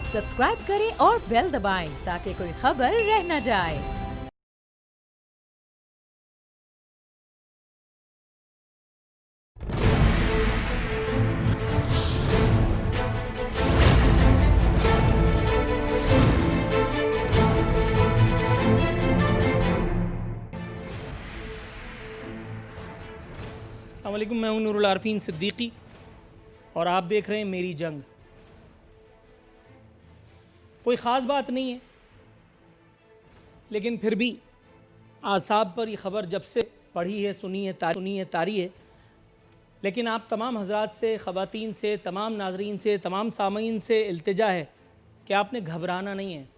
Subscribe करें और bell दबाएं ताकि कोई खबर रह न जाए। अस्सलाम वालेकुम, मैं हूं नूरुल आरफीन सिद्दीकी और आप देख रहे हैं मेरी जंग। कोई ख़ास बात नहीं है, लेकिन फिर भी आसाब पर ये ख़बर जब से पढ़ी है, सुनी है, तारी है, लेकिन आप तमाम हजरात से, ख़वातीन से, तमाम नाजरीन से, तमाम सामीन से इल्तिजा है कि आपने घबराना नहीं है।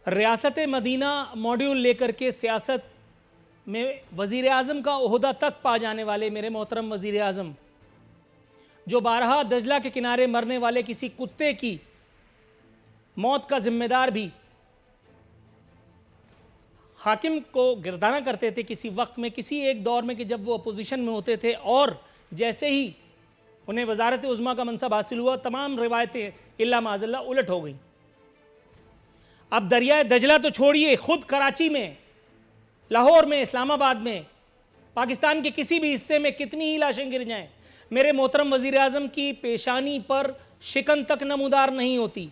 रियासत मदीना मॉड्यूल लेकर के सियासत में वज़ीर आज़म का ओहदा तक पा जाने वाले मेरे मोहतरम वज़ीर आज़म, जो बारहा दजला के किनारे मरने वाले किसी कुत्ते की मौत का जिम्मेदार भी हाकिम को गिरदाना करते थे किसी वक्त में, किसी एक दौर में कि जब वो अपोजिशन में होते थे, और जैसे ही उन्हें वजारत उज़्मा का मनसब हासिल हुआ, तमाम रिवायतें इल्ला माज़ल्ला उलट हो गई। अब दरियाए दजला तो छोड़िए, खुद कराची में, लाहौर में, इस्लामाबाद में, पाकिस्तान के किसी भी हिस्से में कितनी ही लाशें गिर जाएं, मेरे मोहतरम वज़ीर आज़म की पेशानी पर शिकन तक नमूदार नहीं होती।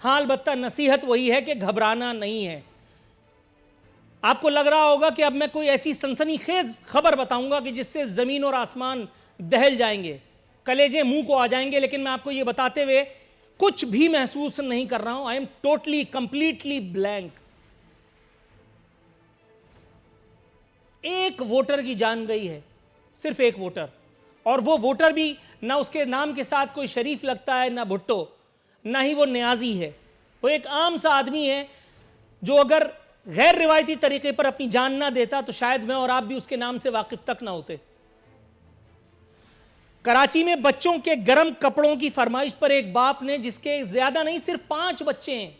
हाँ, अलबत्ता नसीहत वही है कि घबराना नहीं है। आपको लग रहा होगा कि अब मैं कोई ऐसी सनसनीखेज खबर बताऊंगा कि जिससे ज़मीन और आसमान दहल जाएंगे, कलेजे मुंह को आ जाएंगे, लेकिन मैं आपको ये बताते हुए कुछ भी महसूस नहीं कर रहा हूं। I am totally completely blank. एक वोटर की जान गई है, सिर्फ एक वोटर, और वो वोटर भी ना उसके नाम के साथ कोई शरीफ लगता है, ना भुट्टो, ना ही वो न्याजी है। वो एक आम सा आदमी है जो अगर गैर रिवायती तरीके पर अपनी जान ना देता तो शायद मैं और आप भी उसके नाम से वाकिफ तक ना होते। कराची में बच्चों के गर्म कपड़ों की फरमाइश पर एक बाप ने, जिसके ज्यादा नहीं सिर्फ 5 बच्चे हैं,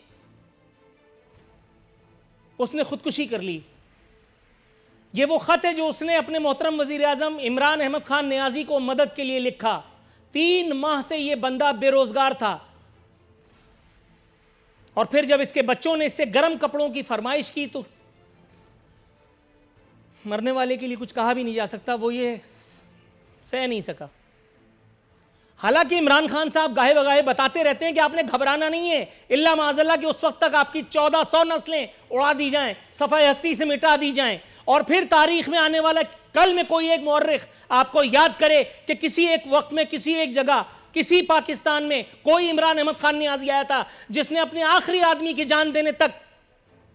उसने खुदकुशी कर ली। ये वो खत है जो उसने अपने मोहतरम वजीर आजम इमरान अहमद खान नियाजी को मदद के लिए लिखा। 3 माह से ये बंदा बेरोजगार था, और फिर जब इसके बच्चों ने इससे गर्म कपड़ों की फरमाइश की तो मरने वाले के लिए कुछ कहा भी नहीं जा सकता, वो ये सह नहीं सका। हालांकि इमरान खान साहब गाहे बगाहे बताते रहते हैं कि आपने घबराना नहीं है, इल्ला माज़ल्ला कि उस वक्त तक आपकी 1400 नस्लें उड़ा दी जाएं, सफ़ाए हस्ती से मिटा दी जाएं, और फिर तारीख में आने वाला कल में कोई एक मौर्रिख आपको याद करे कि किसी एक वक्त में, किसी एक जगह, किसी पाकिस्तान में कोई इमरान अहमद खान नियाज़ी आया था जिसने अपने आखिरी आदमी की जान देने तक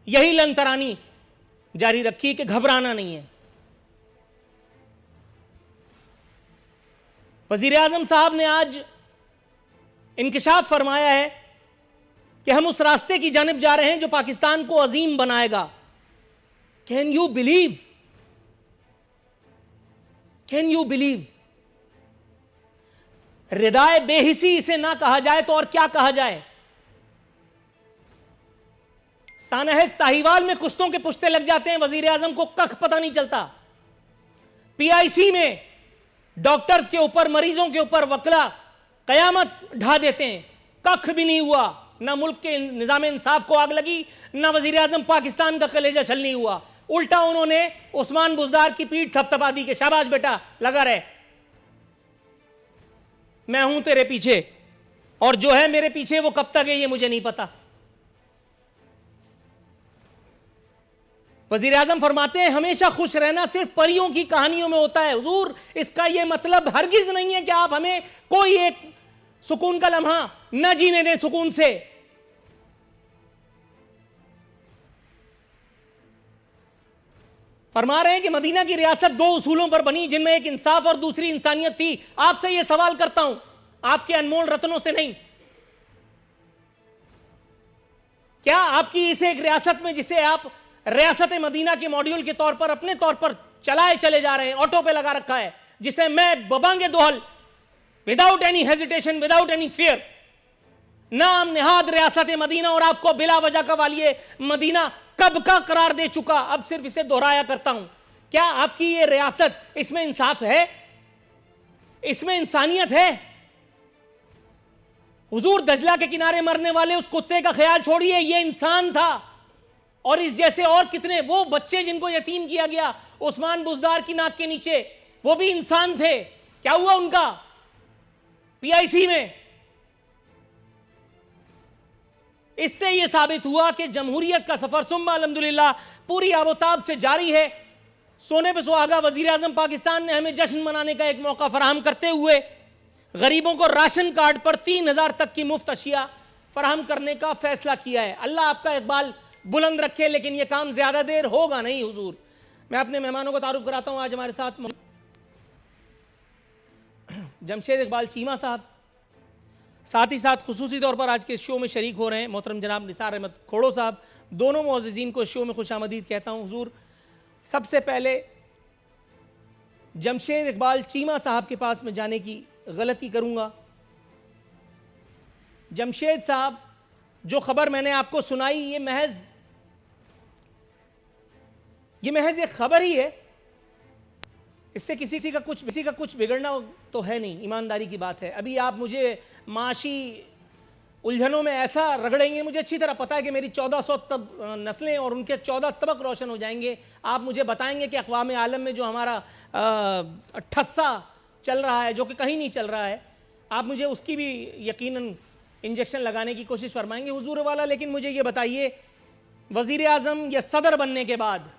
यही लंतरानी जारी रखी कि घबराना नहीं है। वज़ीर आज़म साहब ने आज इंकिशाफ फरमाया है कि हम उस रास्ते की जानिब जा रहे हैं जो पाकिस्तान को अजीम बनाएगा। Can you believe? Can you believe? रिदाए बेहिसी इसे ना कहा जाए तो और क्या कहा जाए। सानह साहिवाल में कुश्तों के पुश्ते लग जाते हैं, वज़ीर आज़म को कख पता नहीं चलता। PIC में डॉक्टर्स के ऊपर, मरीजों के ऊपर वकला कयामत ढा देते हैं, कख भी नहीं हुआ। ना मुल्क के निज़ाम इंसाफ को आग लगी, ना वज़ीर आज़म पाकिस्तान का कलेजा छल नहीं हुआ। उल्टा उन्होंने उस्मान बुज़दार की पीठ थपथपा दी कि शाबाश बेटा, लगा रहे, मैं हूं तेरे पीछे, और जो है मेरे पीछे वो कब तक है ये मुझे नहीं पता। वज़ीर आज़म फरमाते हैं हमेशा खुश रहना सिर्फ परियों की कहानियों में होता है। हुजूर, इसका यह मतलब हरगिज नहीं है कि आप हमें कोई एक सुकून का लम्हा न जीने दें सुकून से। फरमा रहे हैं कि मदीना की रियासत 2 उसूलों पर बनी, जिनमें एक इंसाफ और दूसरी इंसानियत थी। आपसे यह सवाल करता हूं, आपके अनमोल रत्नों से नहीं, क्या आपकी इस एक रियासत में, जिसे आप रियासत मदीना के मॉड्यूल के तौर पर अपने तौर पर चलाए चले जा रहे हैं, ऑटो पे लगा रखा है, जिसे मैं बबांगे दोहल, without any hesitation, without any fear, नाम निहाद रियासत मदीना, और आपको बिला वजह का वालिए मदीना कब का करार दे चुका, अब सिर्फ इसे दोहराया करता हूं। क्या आपकी ये रियासत, इसमें इंसाफ है, इसमें इंसानियत है? हुजूर दजला के किनारे मरने वाले उस कुत्ते का ख्याल छोड़िए, ये इंसान था। और इस जैसे और कितने वो बच्चे जिनको यतीम किया गया उस्मान बुजदार की नाक के नीचे, वो भी इंसान थे। क्या हुआ उनका पीआईसी में? इससे यह साबित हुआ कि जमहूरियत का सफर सुम्मा अल्हम्दुलिल्लाह पूरी आबोताब से जारी है। सोने पे सुहागा वजीर आजम पाकिस्तान ने हमें जश्न मनाने का एक मौका फराहम करते हुए गरीबों को राशन कार्ड पर 3,000 तक की मुफ्त अशिया फराहम करने का फैसला किया है। अल्लाह आपका इकबाल बुलंद रखे, लेकिन यह काम ज्यादा देर होगा नहीं हुजूर। मैं अपने मेहमानों को तारुफ कराता हूं। आज हमारे साथ जमशेद इकबाल चीमा साहब, साथ ही साथ खुसूसी तौर पर आज के शो में शरीक हो रहे हैं मोहतरम जनाब निसार अहमद खोड़ो साहब। दोनों मुअज़्ज़िज़ीन को शो में खुशामदीद कहता हूं हुजूर। सबसे पहले जमशेद इकबाल चीमा साहब के पास में जाने की गलती करूंगा। जमशेद साहब, जो खबर मैंने आपको सुनाई ये महज एक खबर ही है, इससे किसी का कुछ बिगड़ना तो है नहीं, ईमानदारी की बात है। अभी आप मुझे माशी उलझनों में ऐसा रगड़ेंगे, मुझे अच्छी तरह पता है कि मेरी 1400 नस्लें और उनके 14 तबक रोशन हो जाएंगे। आप मुझे बताएंगे कि अक़वाम आलम में जो हमारा ठस्सा चल रहा है, जो कि कहीं नहीं चल रहा है, आप मुझे उसकी भी यकीनन इंजेक्शन लगाने की कोशिश फरमाएंगे हुजूर वाला। लेकिन मुझे ये बताइए, वज़ीर आज़म या सदर बनने के बाद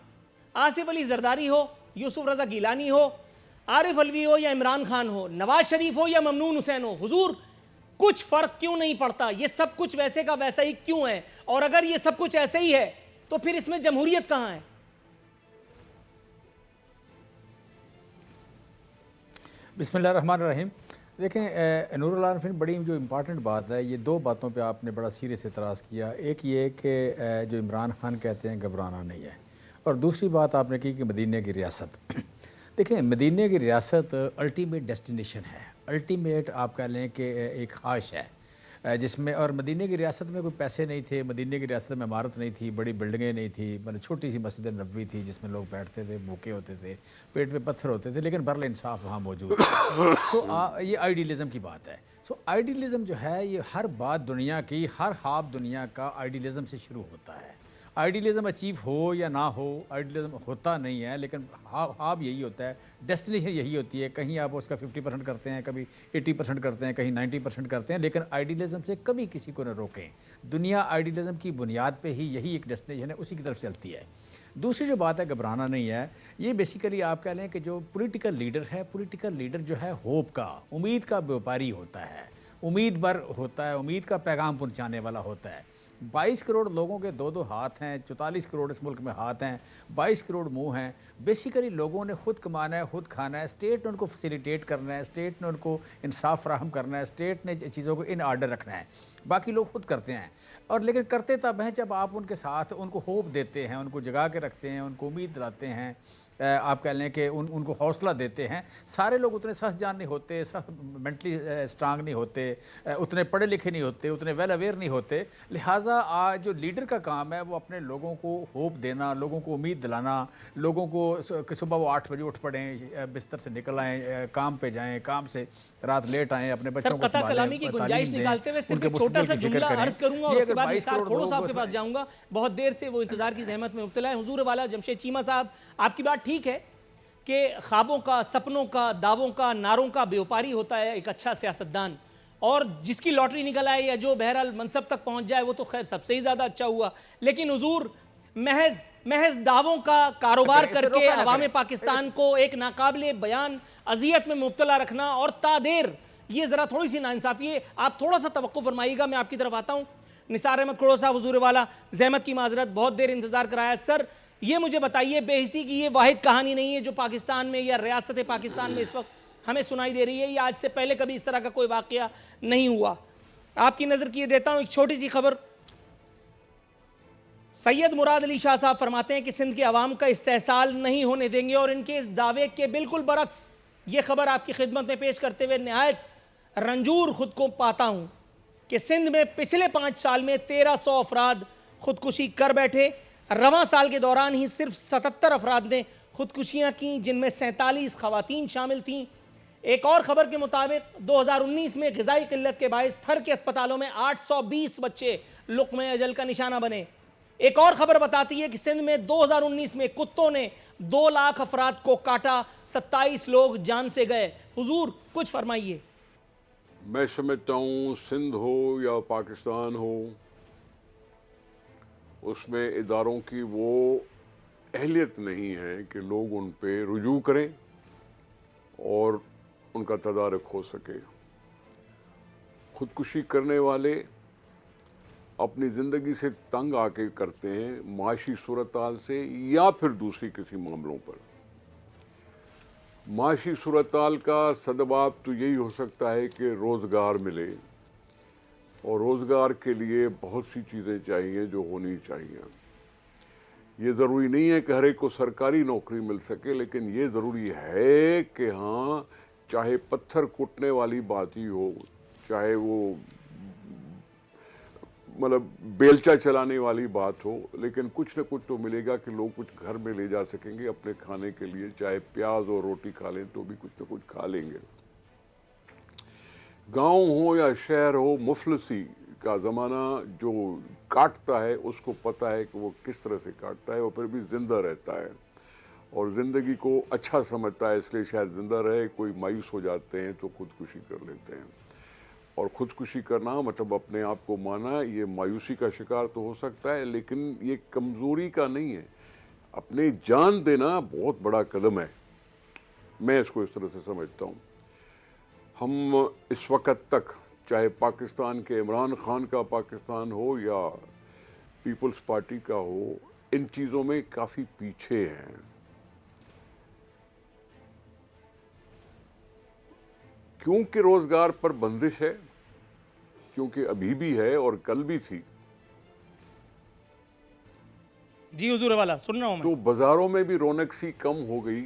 आसिफ अली जरदारी हो, यूसुफ रज़ा गिलानी हो, आरिफ अलवी हो या इमरान खान हो, नवाज शरीफ हो या ममनून हुसैन हो, हुजूर कुछ फर्क क्यों नहीं पड़ता? ये सब कुछ वैसे का वैसा ही क्यों है? और अगर ये सब कुछ ऐसे ही है तो फिर इसमें जमहूरियत कहां है? बिस्मिल्लाहिर्रहमानिर्रहीम। देखें नूरुल आरिफीन, बड़ी जो इम्पॉर्टेंट बात है, ये दो बातों पे आपने बड़ा सीरियस एतराज़ किया। एक ये कि जो इमरान खान कहते हैं घबराना नहीं है, और दूसरी बात आपने की कि मदीने की रियासत। देखें, मदीने की रियासत अल्टीमेट डेस्टिनेशन है, अल्टीमेट आप कह लें कि एक ख्वाहिश है जिसमें, और मदीने की रियासत में कोई पैसे नहीं थे, मदीने की रियासत में इमारत नहीं थी, बड़ी बिल्डिंगें नहीं थी, मतलब छोटी सी मस्जिद नबवी थी जिसमें लोग बैठते थे, भूखे होते थे, पेट पे पत्थर होते थे, लेकिन बरल इंसाफ वहाँ मौजूद है। सो ये आइडियलिज़म की बात है। सो आइडियलिज़म जो है, ये हर बात दुनिया की, हर ख्वाब दुनिया का आइडियलिज़म से शुरू होता है। आइडियलिज़म अचीव हो या ना हो, आइडियलिज़म होता नहीं है, लेकिन ख्वाब यही होता है, डेस्टिनेशन यही होती है। कहीं आप उसका 50% करते हैं, कभी 80% करते हैं, कहीं 90% करते हैं, लेकिन आइडियलिज़म से कभी किसी को न रोकें। दुनिया आइडियलिज़म की बुनियाद पे ही यही एक डेस्टिनेशन है, उसी की तरफ चलती है। दूसरी जो बात है, घबराना नहीं है, ये बेसिकली आप कह लें कि जो पॉलिटिकल लीडर है, पॉलिटिकल लीडर जो है होप का, उम्मीद का व्यापारी होता है, उम्मीद भर होता है, उम्मीद का पैगाम पहुँचाने वाला होता है। 22 करोड़ लोगों के दो हाथ हैं, 44 करोड़ इस मुल्क में हाथ हैं, 22 करोड़ मुंह हैं। बेसिकली लोगों ने खुद कमाना है, खुद खाना है, स्टेट ने उनको फैसिलिटेट करना है, स्टेट ने उनको इंसाफ फराहम करना है, स्टेट ने चीज़ों को इन आर्डर रखना है, बाकी लोग खुद करते हैं। और लेकिन करते तब हैं जब आप उनके साथ उनको होप देते हैं, उनको जगा के रखते हैं, उनको उम्मीद दिलाते हैं, आप कह लें कि उनको हौसला देते हैं। सारे लोग उतने सख्त जान नहीं होते, सख्त मेंटली स्ट्रांग नहीं होते, उतने पढ़े लिखे नहीं होते, उतने वेल अवेयर नहीं होते। लिहाजा आज जो लीडर का काम है वो अपने लोगों को होप देना, लोगों को उम्मीद दिलाना, लोगों को कि सुबह वो 8 बजे उठ पड़ें, बिस्तर से निकल आएँ, काम पे जाएँ, काम से रात लेट आएँ, अपने बच्चों को कलामी की गुंजाइश निकालते हुए सिर्फ एक छोटा सा जुमला अर्ज करूंगा और उसके बाद निसार खोड़ो साहब के पास जाऊंगा। बहुत देर से वो इंतजार की जहमत में मुब्तला है। हुजूर वाला जमशेद चीमा साहब, आपकी बात ठीक है कि ख्वाबों का, सपनों का, दावों का, नारों का व्यापारी होता है एक अच्छा सियासतदान, और जिसकी लॉटरी निकल आए या जो बहरहाल मनसब तक पहुंच जाए वो तो खैर सबसे ही ज़्यादा अच्छा हुआ। लेकिन हुजूर महज दावों का कारोबार करके अवाम पाकिस्तान को एक नाकाबिले बयान अजियत में मुब्तला रखना और तादेर, ये ज़रा थोड़ी सी नाइंसाफ़ी है। आप थोड़ा सा तवक्को फरमाइएगा, मैं आपकी तरफ आता हूँ। निसार अहमद खोड़ो साहब, हुजूर वाला ज़हमत की माजरत, बहुत देर इंतज़ार कराया। सर ये मुझे बताइए, बेहिसी की ये वाहिद कहानी नहीं है जो पाकिस्तान में या रियासत पाकिस्तान में इस वक्त हमें सुनाई दे रही है, या आज से पहले कभी इस तरह का कोई वाकया नहीं हुआ। आपकी नज़र किए देता हूँ एक छोटी सी खबर। सैयद मुराद अली शाह साहब फरमाते हैं कि सिंध के अवाम का इस्तेहसाल नहीं होने देंगे, और इनके इस दावे के बिल्कुल बरक्स ये खबर आपकी खिदमत में पेश करते हुए नहायत रंजूर खुद को पाता हूँ कि सिंध में पिछले 5 साल में 1300 अफराद खुदकुशी कर बैठे। रवां साल के दौरान ही सिर्फ 77 अफराद ने खुदकुशियाँ की, जिनमें 47 खवातीन शामिल थीं। एक और खबर के मुताबिक 2019 में ग़िज़ाई किल्लत के बायस थर के अस्पतालों में 820 बच्चे लुक़्मे अजल का निशाना बने। एक और खबर बताती है कि सिंध में 2019 में कुत्तों ने 2 लाख अफराद को काटा, 27 लोग जान से गए। हुजूर कुछ फरमाइए। मैं समझता हूँ सिंध हो या पाकिस्तान हो, उसमें इदारों की वो अहलियत नहीं है कि लोग उन पे रुजू करें और उनका तदारक हो सके। खुदकुशी करने वाले अपनी ज़िंदगी से तंग आके करते हैं, माशी सूरत-हाल से या फिर दूसरी किसी मामलों पर। माशी सूरत-हाल का सदबाब तो यही हो सकता है कि रोज़गार मिले, और रोज़गार के लिए बहुत सी चीज़ें चाहिए जो होनी चाहिए। ये ज़रूरी नहीं है कि हर एक को सरकारी नौकरी मिल सके, लेकिन ये ज़रूरी है कि हाँ, चाहे पत्थर कूटने वाली बात ही हो, चाहे वो मतलब बेलचा चलाने वाली बात हो, लेकिन कुछ न कुछ तो मिलेगा कि लोग कुछ घर में ले जा सकेंगे अपने खाने के लिए। चाहे प्याज और रोटी खा लें तो भी कुछ न कुछ खा लेंगे। गांव हो या शहर हो, मुफलसी का ज़माना जो काटता है उसको पता है कि वो किस तरह से काटता है, और फिर भी ज़िंदा रहता है और ज़िंदगी को अच्छा समझता है, इसलिए शायद ज़िंदा रहे। कोई मायूस हो जाते हैं तो खुदकुशी कर लेते हैं, और ख़ुदकुशी करना मतलब अपने आप को माना, ये मायूसी का शिकार तो हो सकता है, लेकिन ये कमज़ोरी का नहीं है। अपने जान देना बहुत बड़ा कदम है, मैं इसको इस तरह से समझता हूँ। हम इस वक्त तक, चाहे पाकिस्तान के इमरान खान का पाकिस्तान हो या पीपल्स पार्टी का हो, इन चीज़ों में काफ़ी पीछे हैं। क्योंकि रोज़गार पर बंदिश है, क्योंकि अभी भी है और कल भी थी। जी हुजूर वाला सुन रहा हूं मैं। तो बाज़ारों में भी रौनक सी कम हो गई,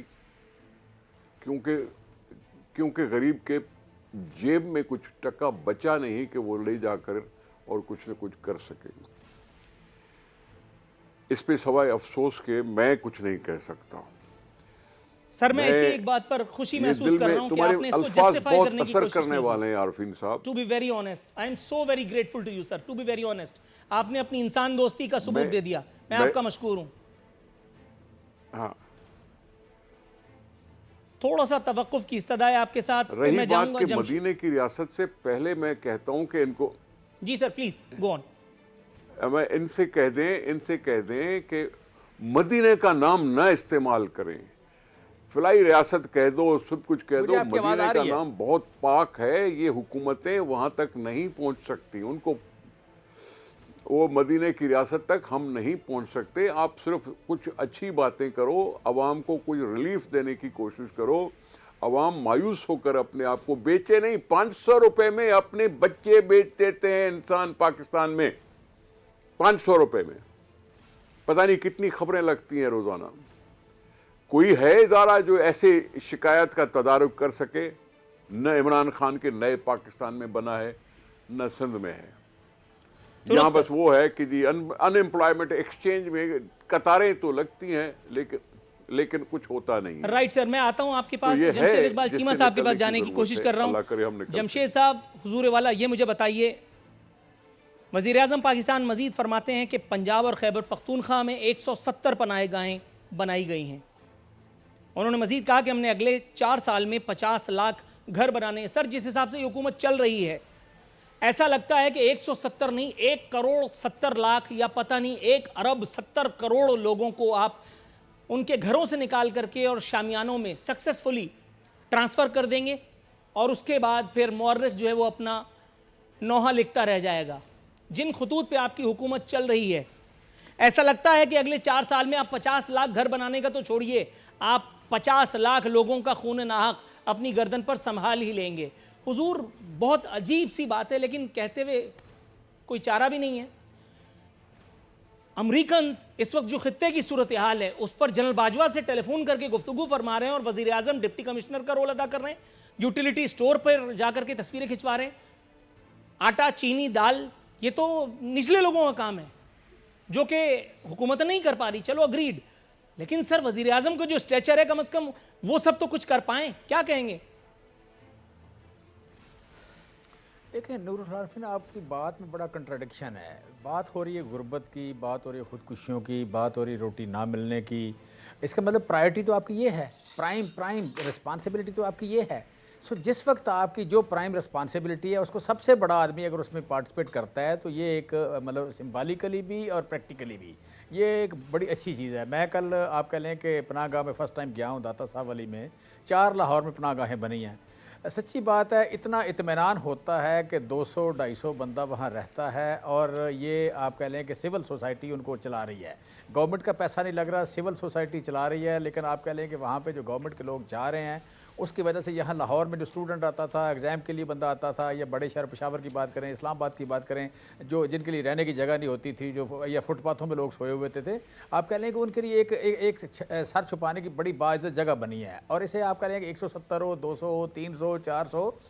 क्योंकि गरीब के जेब में कुछ टका बचा नहीं कि वो ले जाकर और कुछ न कुछ कर सके। इस पे सवाए अफसोस के मैं कुछ नहीं कह सकता। सर मैं इसी एक बात पर खुशी महसूस कर रहा हूं कि आपने इसको जस्टिफाई करने की कोशिश करने वाले हैं Arfeen Sahab. To be very honest, I am so very grateful to you sir. To be very honest, आपने अपनी इंसान दोस्ती का सबूत दे दिया, मैं आपका मशकूर हूं। हाँ, थोड़ा सा तवक्कुफ की इस्तदा है आपके साथ। रही मैं बात के मदीने की रियासत से पहले मैं कहता हूं कि इनको, जी सर प्लीज गो ऑन। मैं इनसे कह दें कि मदीने का नाम न इस्तेमाल करें, फिलाई रियासत कह दो, सब कुछ कह दो। मदीने का नाम बहुत पाक है, ये हुकूमतें वहां तक नहीं पहुंच सकती, उनको वो मदीने की रियासत तक हम नहीं पहुंच सकते। आप सिर्फ कुछ अच्छी बातें करो, अवाम को कुछ रिलीफ देने की कोशिश करो। अवाम मायूस होकर अपने आप को बेचे नहीं। 500 रुपए में अपने बच्चे बेच देते हैं इंसान पाकिस्तान में, 500 रुपए में। पता नहीं कितनी खबरें लगती हैं रोजाना। कोई है इदारा जो ऐसे शिकायत का तदारुक कर सके? न इमरान खान के नए पाकिस्तान में बना है, न सिंध में है। यहाँ बस वो है कि जी अनएम्प्लॉयमेंट एक्सचेंज में कतारें तो लगती हैं, लेकिन कुछ होता नहीं है। राइट सर, मैं आता हूँ आपके पास। तो जमशेद इकबाल चीमा साहब के पास जाने की कोशिश कर रहा हूँ। जमशेद साहब, हुजूर वाला, ये मुझे बताइए, वज़ीर आज़म पाकिस्तान मजीद फरमाते हैं कि पंजाब और खैबर पख्तूनख्वा में 170 पनाहगाहें बनाई गई हैं। उन्होंने मजीद कहा कि हमने अगले 4 साल में 50 लाख घर बनाने हैं। सर जिस हिसाब से ये हुकूमत चल रही है, ऐसा लगता है कि 170 नहीं, 1 करोड़ 70 लाख या पता नहीं 1 अरब 70 करोड़ लोगों को आप उनके घरों से निकाल करके और शामियानों में सक्सेसफुली ट्रांसफ़र कर देंगे, और उसके बाद फिर मौर्रिख जो है वो अपना नोहा लिखता रह जाएगा। जिन खतूत पे आपकी हुकूमत चल रही है, ऐसा लगता है कि अगले 4 साल में आप 50 लाख घर बनाने का तो छोड़िए, आप 50 लाख लोगों का खून नाहक अपनी गर्दन पर संभाल ही लेंगे। हुजूर, बहुत अजीब सी बात है, लेकिन कहते हुए कोई चारा भी नहीं है। अमरीकन इस वक्त जो खित्ते की सूरत हाल है उस पर जनरल बाजवा से टेलीफोन करके गुफ्तगू फरमा रहे हैं, और वजीर आजम डिप्टी कमिश्नर का रोल अदा कर रहे हैं, यूटिलिटी स्टोर पर जाकर के तस्वीरें खिंचवा रहे हैं। आटा, चीनी, दाल, ये तो निचले लोगों का काम है जो कि हुकूमत नहीं कर पा रही। चलो अग्रीड, लेकिन सर वजीर आजम को जो स्ट्रेचर है, कम से कम वो सब तो कुछ कर पाएं। क्या कहेंगे? देखिए नूरुल आरिफिन, आपकी बात में बड़ा कंट्राडिक्शन है। बात हो रही है गुर्बत की, बात हो रही है खुदकुशियों की, बात हो रही है रोटी ना मिलने की। इसका मतलब प्रायोरिटी तो आपकी ये है, प्राइम प्राइम रिस्पॉन्सिबिलिटी तो आपकी ये है। सो जिस वक्त आपकी जो प्राइम रिस्पॉन्सिबिलिटी है उसको सबसे बड़ा आदमी अगर उसमें पार्टिसिपेट करता है तो ये एक मतलब सिंबॉलिकली भी और प्रैक्टिकली भी ये एक बड़ी अच्छी चीज़ है। मैं कल आप कह लें कि पनाहगाह में फ़र्स्ट टाइम गया हूँ, दाता साहब वाली में 4 लाहौर में पनाहगाहें बनी हैं। सच्ची बात है, इतना इत्मीनान होता है कि 200-250 बंदा वहाँ रहता है और ये आप कह लें कि सिविल सोसाइटी उनको चला रही है। गवर्नमेंट का पैसा नहीं लग रहा, सिविल सोसाइटी चला रही है। लेकिन आप कह लें कि वहाँ पे जो गवर्नमेंट के लोग जा रहे हैं उसकी वजह से यहाँ लाहौर में जो स्टूडेंट आता था, एग्ज़ाम के लिए बंदा आता था, या बड़े शहर पेशावर की बात करें, इस्लामाबाद की बात करें, जो जिनके लिए रहने की जगह नहीं होती थी, जो या फुटपाथों में लोग सोए हुए थे, आप कह लें कि उनके लिए एक सर छुपाने की बड़ी बाइज़्ज़त जगह बनी है। और इसे आप कह लें कि 170 हो, 200 हो, 300, 400,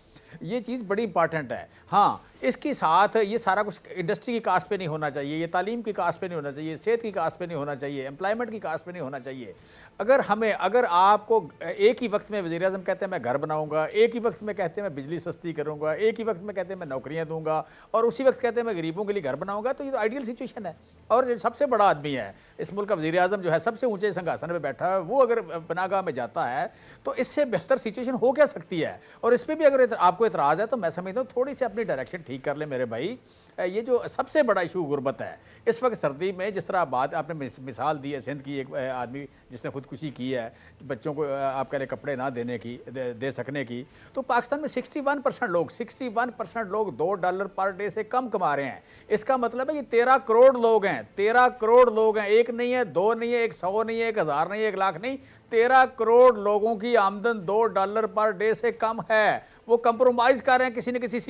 ये चीज़ बड़ी इंपॉर्टेंट है। हाँ, इसके साथ ये सारा कुछ इंडस्ट्री की कास्ट पे नहीं होना चाहिए, ये तालीम की कास्ट पे नहीं होना चाहिए, सेहत की कास्ट पे नहीं होना चाहिए, एम्प्लॉयमेंट की कास्ट पे नहीं होना चाहिए। अगर आपको एक ही वक्त में वज़ीर-ए-आज़म कहते हैं मैं घर बनाऊंगा, एक ही वक्त में कहते हैं मैं बिजली सस्ती करूंगा, एक ही वक्त में कहते हैं मैं नौकरियां दूंगा, और उसी वक्त कहते हैं मैं गरीबों के लिए घर बनाऊंगा, तो ये तो आइडियल सिचुएशन है। और जो सबसे बड़ा आदमी है इस मुल्क का, वज़ीर-ए-आज़म जो है सबसे ऊंचे सिंहासन पर बैठा है, वो अगर पनाहगाह में जाता है तो इससे बेहतर सिचुएशन हो क्या सकती है। और इस पर भी अगर आपको एतराज़ है तो मैं समझता हूँ थोड़ी सी अपनी डायरेक्शन ठीक कर ले मेरे भाई। ये जो सबसे बड़ा इशू गुर्बत है इस वक्त सर्दी में, जिस तरह बात आपने मिसाल दी है सिंध की, एक आदमी जिसने खुदकुशी की है बच्चों को आप कह रहे कपड़े ना देने की, दे सकने की, तो पाकिस्तान में 61% लोग $2 पर डे से कम कमा रहे हैं। इसका मतलब है कि 13 करोड़ लोग हैं, 13 करोड़ लोग हैं, एक नहीं है, दो नहीं है, 100 नहीं है, 1000 नहीं है, 1 लाख नहीं, 13 करोड़ लोगों की आमदन $2 पर डे से कम है। वो कंप्रोमाइज़ कर रहे हैं किसी न किसी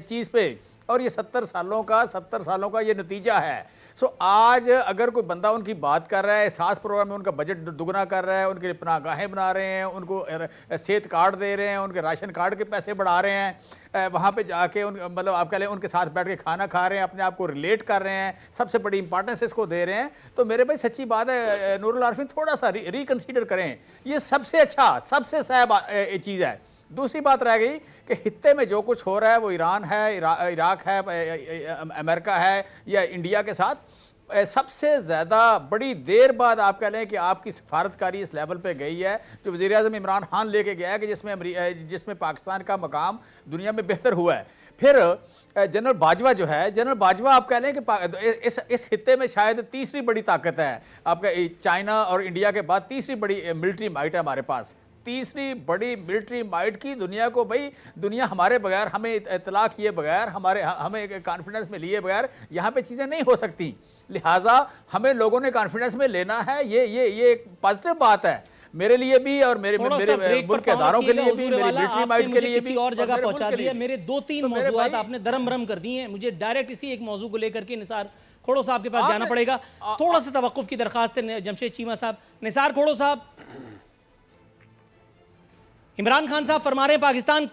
चीज़ पे, और ये 70 सालों का ये नतीजा है। सो आज अगर कोई बंदा उनकी बात कर रहा है, एहसास प्रोग्राम में उनका बजट दुगना कर रहा है, उनके लिए पनाहगाहें बना रहे हैं, उनको सेहत कार्ड दे रहे हैं, उनके राशन कार्ड के पैसे बढ़ा रहे हैं, वहाँ पे जाके मतलब आप कह लें उनके साथ बैठ के खाना खा रहे हैं, अपने आप को रिलेट कर रहे हैं, सबसे बड़ी इंपॉर्टेंस इसको दे रहे हैं, तो मेरे भाई सच्ची बात है नूरुल आरिफिन, थोड़ा सा रिकन्सिडर करें। ये सबसे अच्छा, सबसे सहब चीज़ है। दूसरी बात रह गई कि हित्ते में जो कुछ हो रहा है वो ईरान है, इराक है, अमेरिका है या इंडिया के साथ, सबसे ज़्यादा बड़ी देर बाद आप कह लें कि आपकी सफारतकारी इस लेवल पे गई है जो वज़ीर-ए-आज़म इमरान खान लेके गया है, कि जिसमें पाकिस्तान का मकाम दुनिया में बेहतर हुआ है। फिर जनरल बाजवा जो है, जनरल बाजवा आप कह लें कि इस खित्ते में शायद तीसरी बड़ी ताकत है, आपका चाइना और इंडिया के बाद तीसरी बड़ी मिलिट्री माइट है हमारे पास, तीसरी बड़ी मिलिट्री माइट की दुनिया को। भाई दुनिया हमारे बगैर, हमें इतला किए बगैर, हमें कॉन्फिडेंस में लिए बगैर यहाँ पे चीज़ें नहीं हो सकती। लिहाजा हमें लोगों ने कॉन्फिडेंस में लेना है, ये एक पॉजिटिव बात है मेरे लिए भी और मेरे मुल्क के अदारों के लिए भी, मेरी मिलिट्री माइट के लिए भी। और जगह पहुंचा दिया, मेरे 2-3 मौजूआत आपने दरम कर दिए हैं, मुझे डायरेक्ट इसी एक मौजू को लेकर के निसार खोड़ो साहब के पास जाना पड़ेगा। थोड़ा सा तवक्कुफ की दरखास्त है जमशेद चीमा साहब। निसार खोड़ो साहब, इमरान खान साहब फरमा रहे हैं पाकिस्तान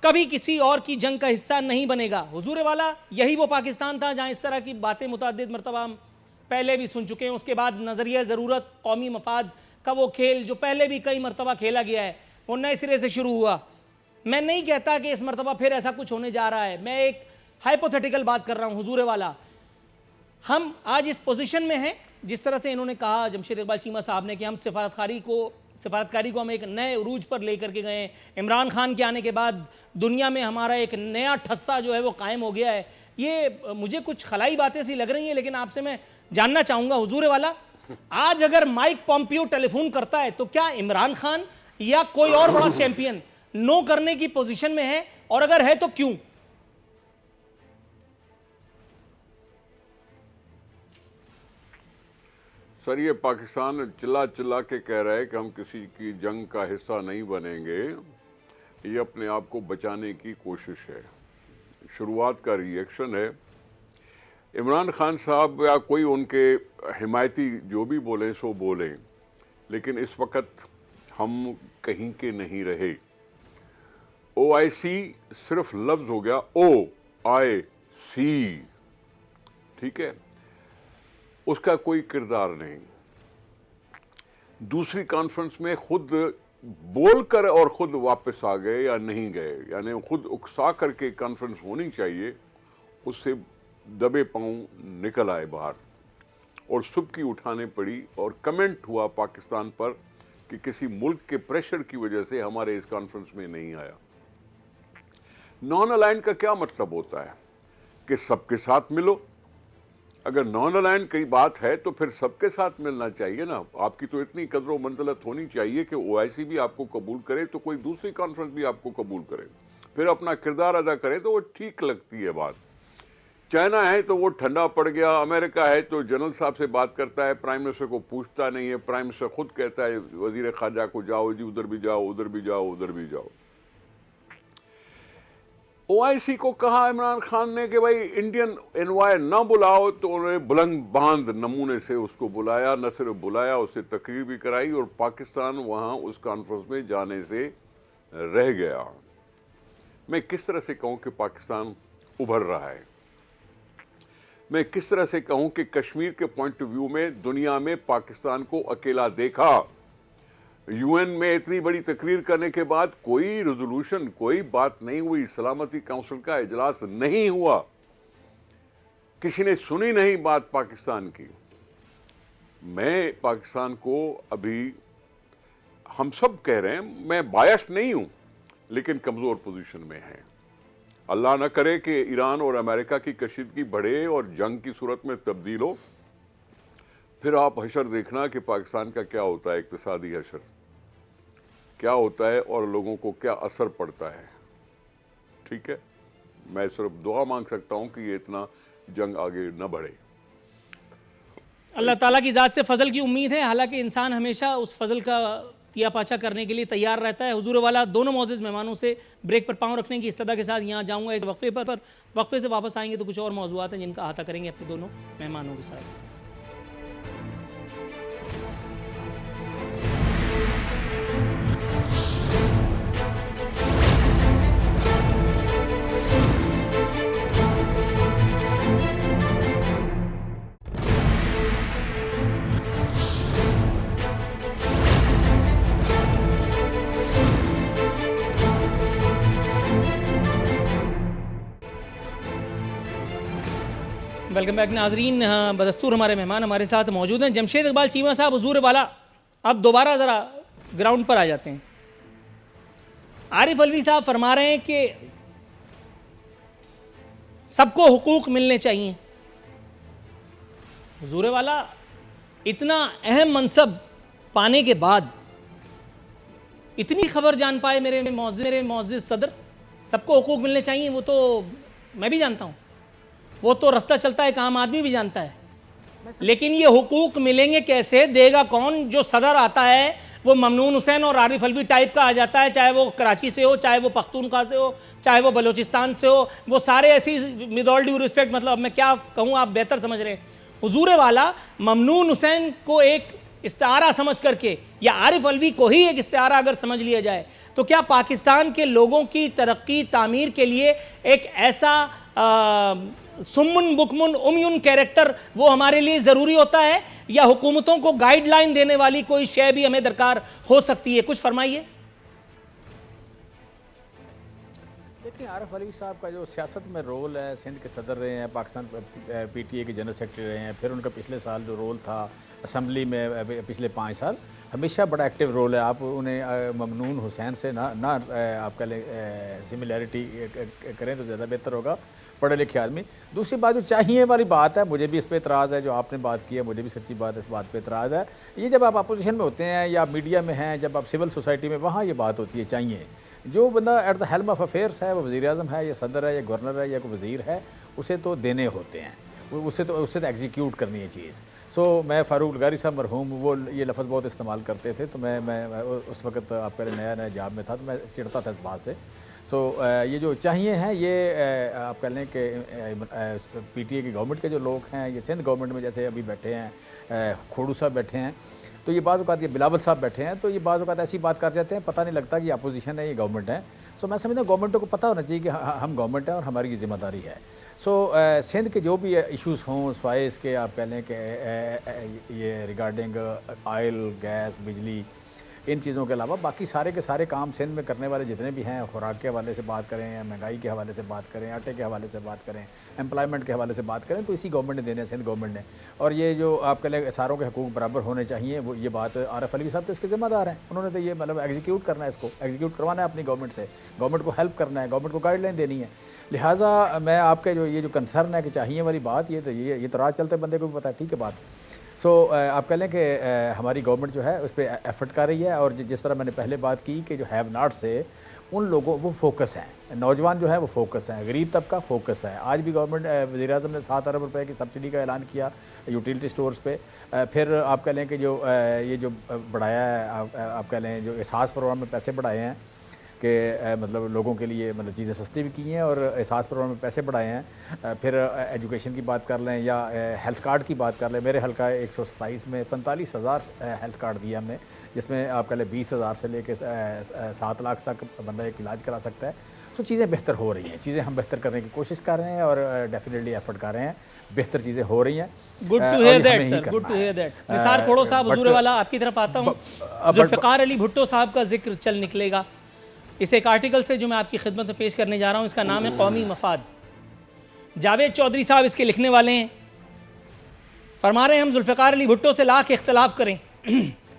कभी किसी और की जंग का हिस्सा नहीं बनेगा। हुजूर वाला, यही वो पाकिस्तान था जहां इस तरह की बातें मुतअद्दिद मरतबा हम पहले भी सुन चुके हैं। उसके बाद नजरिया ज़रूरत, कौमी मफाद का वो खेल जो पहले भी कई मरतबा खेला गया है, वो नए सिरे से शुरू हुआ। मैं नहीं कहता कि इस मरतबा फिर ऐसा कुछ होने जा रहा है, मैं एक हाइपोथेटिकल बात कर रहा हूँ। हुजूर वाला, हम आज इस पोजीशन में हैं जिस तरह से इन्होंने कहा जमशेद इकबाल चीमा साहब ने, कि हम सफारतकारी को हम एक नए उरूज पर लेकर के गए। इमरान खान के आने के बाद दुनिया में हमारा एक नया ठस्सा जो है वो कायम हो गया है। ये मुझे कुछ खलाई बातें सी लग रही हैं, लेकिन आपसे मैं जानना चाहूंगा हुजूर वाला, आज अगर माइक पॉम्पियो टेलीफोन करता है तो क्या इमरान खान या कोई और बड़ा चैंपियन नो करने की पोजीशन में है, और अगर है तो क्यों? सर, ये पाकिस्तान चिल्ला चिल्ला के कह रहा है कि हम किसी की जंग का हिस्सा नहीं बनेंगे। ये अपने आप को बचाने की कोशिश है, शुरुआत का रिएक्शन है। इमरान खान साहब या कोई उनके हिमायती जो भी बोले सो बोले, लेकिन इस वक्त हम कहीं के नहीं रहे। OIC सिर्फ लफ्ज़ हो गया, OIC, ठीक है, उसका कोई किरदार नहीं। दूसरी कॉन्फ्रेंस में खुद बोलकर और खुद वापस आ गए या नहीं गए, यानी खुद उकसा करके कॉन्फ्रेंस होनी चाहिए, उससे दबे पांव निकल आए बाहर और सुबकी उठाने पड़ी और कमेंट हुआ पाकिस्तान पर कि किसी मुल्क के प्रेशर की वजह से हमारे इस कॉन्फ्रेंस में नहीं आया। नॉन अलाइन का क्या मतलब होता है कि सबके साथ मिलो। अगर नॉन अलाइन की बात है तो फिर सबके साथ मिलना चाहिए ना। आपकी तो इतनी कदर मंजिलत होनी चाहिए कि ओआईसी भी आपको कबूल करे तो कोई दूसरी कॉन्फ्रेंस भी आपको कबूल करे, फिर अपना किरदार अदा करे तो वो ठीक लगती है बात। चाइना है तो वो ठंडा पड़ गया, अमेरिका है तो जनरल साहब से बात करता है, प्राइम मिनिस्टर को पूछता नहीं है, प्राइम मिनिस्टर खुद कहता है वजीर खारजा को जाओ जी, उधर भी जाओ, उधर भी जाओ, उधर भी जाओ। ओआईसी को कहा इमरान खान ने कि भाई इंडियन एनवाय ना बुलाओ, तो उन्होंने बुलंद बांध नमूने से उसको बुलाया, न सिर्फ बुलाया, उससे तकरीर भी कराई और पाकिस्तान वहां उस कॉन्फ्रेंस में जाने से रह गया। मैं किस तरह से कहूं कि पाकिस्तान उभर रहा है, मैं किस तरह से कहूं कि कश्मीर के पॉइंट ऑफ व्यू में दुनिया में पाकिस्तान को अकेला देखा। यूएन में इतनी बड़ी तकरीर करने के बाद कोई रेजोल्यूशन, कोई बात नहीं हुई, सलामती काउंसिल का इजलास नहीं हुआ, किसी ने सुनी नहीं बात पाकिस्तान की। मैं पाकिस्तान को अभी, हम सब कह रहे हैं, मैं बायस नहीं हूं, लेकिन कमजोर पोजीशन में है। अल्लाह न करे कि ईरान और अमेरिका की कशीदगी बढ़े और जंग की सूरत में तब्दील हो, फिर आप हशर देखना कि पाकिस्तान का क्या होता है, इक्तिसादी हशर क्या होता है और लोगों को क्या असर पड़ता है। ठीक है, मैं सिर्फ दुआ मांग सकता हूं कि ये इतना जंग आगे न बढ़े। अल्लाह ताला की ज़ात से फजल की उम्मीद है, हालांकि इंसान हमेशा उस फजल का तिया पाछा करने के लिए तैयार रहता है। हुजूर वाला दोनों मौजूद मेहमानों से ब्रेक पर पाँव रखने की इस्तदा के साथ यहाँ जाऊँगा एक वक्फे पर वक्फे से वापस आएंगे तो कुछ और मौजूद हैं जिनका अहाता करेंगे अपने दोनों मेहमानों के साथ। वेलकम बैक नाजरीन। बदस्तूर हमारे मेहमान हमारे साथ मौजूद हैं। जमशेद इकबाल चीमा साहब, हुजूर वाला, अब दोबारा ज़रा ग्राउंड पर आ जाते हैं। आरिफ अलवी साहब फरमा रहे हैं कि सबको हुकूक मिलने चाहिए। हुजूर वाला इतना अहम मनसब पाने के बाद इतनी खबर जान पाए मेरे मौजूद सदर, सबको हुकूक मिलने चाहिए, वो तो मैं भी जानता हूँ, वो तो रास्ता चलता है, आम आदमी भी जानता है, लेकिन ये हुकूक मिलेंगे कैसे, देगा कौन? जो सदर आता है वो ममनून हुसैन और आरिफ अलवी टाइप का आ जाता है, चाहे वो कराची से हो, चाहे वो पख्तूनख्वा से हो, चाहे वो बलोचिस्तान से हो, वो सारे ऐसी विद ऑल ड्यू रिस्पेक्ट, मतलब मैं क्या कहूँ, आप बेहतर समझ रहे हैं। हुजूर वाला ममनून हुसैन को एक इस्तारा समझ करके या आरिफ अलवी को ही एक इस्तारा अगर समझ लिया जाए तो क्या पाकिस्तान के लोगों की तरक्की तामीर के लिए एक ऐसा सुम्मुन बुकमुन उम्युन कैरेक्टर वो हमारे लिए ज़रूरी होता है, या हुकूमतों को गाइडलाइन देने वाली कोई शय भी हमें दरकार हो सकती है? कुछ फरमाइए। देखिए, आरिफ अलवी साहब का जो सियासत में रोल है, सिंध के सदर रहे हैं, पाकिस्तान पीटीए के जनरल सेक्रेटरी रहे हैं, फिर उनका पिछले साल जो रोल था असम्बली में पिछले 5 साल, हमेशा बड़ा एक्टिव रोल है। आप उन्हें ममनून हुसैन से ना आप कह लें सिमिलैरिटी करें तो ज़्यादा बेहतर होगा, पढ़े लिखे आदमी। दूसरी बात जो चाहिए वाली बात है, मुझे भी इस पर एतराज़ है, जो आपने बात की है, मुझे भी सच्ची बात इस बात पे एतराज़ है। ये जब आप अपोजिशन में होते हैं या मीडिया में हैं, जब आप सिविल सोसाइटी में, वहाँ ये बात होती है चाहिए। जो बंदा at the helm of affairs है, वो वज़ीर आज़म है या सदर है या गवर्नर है या कोई वज़ीर है, उसे तो देने होते हैं, उससे तो एग्जीक्यूट करनी है चीज़। सो मैं फ़ारूक लगारी साहब मरहूम, वो ये लफ्ज़ बहुत इस्तेमाल करते थे, तो मैं उस वक्त आप पहले नया जॉब में था, तो मैं चिढ़ता था इस बात से। सो ये जो चाहिए हैं, ये आप कह लें कि पीटीए की गवर्नमेंट के जो लोग हैं, ये सिंध गवर्नमेंट में जैसे अभी बैठे हैं, खोड़ू साहब बैठे हैं, तो ये बाज़ औक़ात ये बिलावल साहब बैठे हैं, तो ये बाज़ औक़ात ऐसी बात कर जाते हैं, पता नहीं लगता कि अपोजिशन है, ये गवर्नमेंट है। सो मैं समझता हूँ गवर्नमेंटों को पता होना चाहिए कि हम गवर्नमेंट है और हमारी ये जिम्मेदारी है। सो सिंध के जो भी इश्यूज़ हों, स्वाए इसके आप कह लें कि ये रिगार्डिंग ऑयल, गैस, बिजली, इन चीज़ों के अलावा बाकी सारे के सारे काम सिंध में करने वाले जितने भी हैं, खुराक के हवाले से बात करें या महंगाई के हवाले से बात करें, आटे के हवाले से बात करें, एम्प्लॉयमेंट के हवाले से बात करें, तो इसी गवर्नमेंट ने देने, सिंध गवर्नमेंट ने। और ये जो आपके लिए सारों के हकूक़ बराबर होने चाहिए, वो ये बात आरिफ अलवी साहब तो इसके ज़िम्मेदार हैं। उन्होंने तो ये मतलब एग्जीक्यूट करना है, इसको एग्जीक्यूट करवाना है अपनी गवर्नमेंट से, गवर्नमेंट को हेल्प करना है, गवर्नमेंट को गाइडलाइन देनी है। लिहाजा मैं आपके जो कंसर्न है कि चाहिए वाली बात, ये तो राह चलते बंदे को भी पता है, ठीक है बात। सो आप कह लें कि हमारी गवर्नमेंट जो है उस पर एफर्ट कर रही है, और जिस तरह मैंने पहले बात की कि जो हैव नॉट से उन लोगों वो फोकस हैं, नौजवान जो है वो फोकस हैं, गरीब तबका फोकस है। आज भी गवर्नमेंट वज़ीर आज़म ने 7 अरब रुपए की सब्सिडी का ऐलान किया यूटिलिटी स्टोर्स पे। फिर आप कह लें कि जो ये जो बढ़ाया है, आप कह लें जो एहसास प्रोग्राम में पैसे बढ़ाए हैं कि मतलब लोगों के लिए मतलब चीज़ें सस्ती भी की हैं और एहसास प्रोग्राम में पैसे बढ़ाए हैं। फिर एजुकेशन की बात कर लें या हेल्थ कार्ड की बात कर लें, मेरे हल्का 127 में 45,000 हेल्थ कार्ड दिए हमने, जिसमें आप कह लें 20,000 से लेकर 7 लाख तक बंदा एक इलाज करा सकता है। तो चीज़ें बेहतर हो रही हैं, चीज़ें हम बेहतर करने की कोशिश कर रहे हैं और डेफिनेटली एफर्ट कर रहे हैं, बेहतर चीज़ें हो रही हैं। Good to hear that sir, good to hear that. Nisar खोड़ो साहब, हुजूर वाला आपकी तरफ आता हूँ। जुल्फ़िकार अली भुट्टो साहब का जिक्र चल निकलेगा इस एक आर्टिकल से जो मैं आपकी खिदमत में पेश करने जा रहा हूँ। इसका नाम है कौमी मफाद। जावेद चौधरी साहब इसके लिखने वाले हैं। फरमा रहे हैं हम जुल्फ़िकार अली भुट्टो से लाख इख्तलाफ करें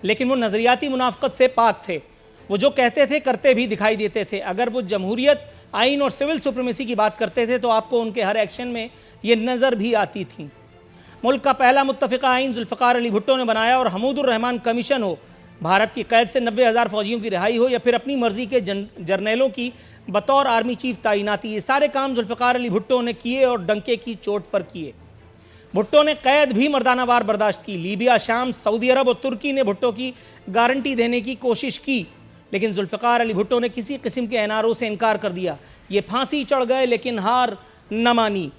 लेकिन वो नज़रियाती मुनाफ़क़त से पाक थे। वो जो कहते थे करते भी दिखाई देते थे। अगर वो जमहूरियत, आइन और सिविल सुप्रीमेसी की बात करते थे तो आपको उनके हर एक्शन में ये नज़र भी आती थी। मुल्क का पहला मुत्तफ़िक़ा आइन जुल्फ़िकार अली भुट्टो ने बनाया, और हमूदुर रहमान कमीशन हो, भारत की कैद से 90,000 फ़ौजियों की रिहाई हो, या फिर अपनी मर्ज़ी के जर्नैलों की बतौर आर्मी चीफ तैनाती, ये सारे काम जुल्फ़िकार अली भुट्टो ने किए और डंके की चोट पर किए। भुट्टो ने कैद भी मर्दानावार बर्दाश्त की। लीबिया, शाम, सऊदी अरब और तुर्की ने भुट्टो की गारंटी देने की कोशिश की, लेकिन जुल्फ़िकार अली भुट्टो ने किसी किस्म के एनआरओ से इनकार कर दिया। ये फांसी चढ़ गए लेकिन हार न मानी।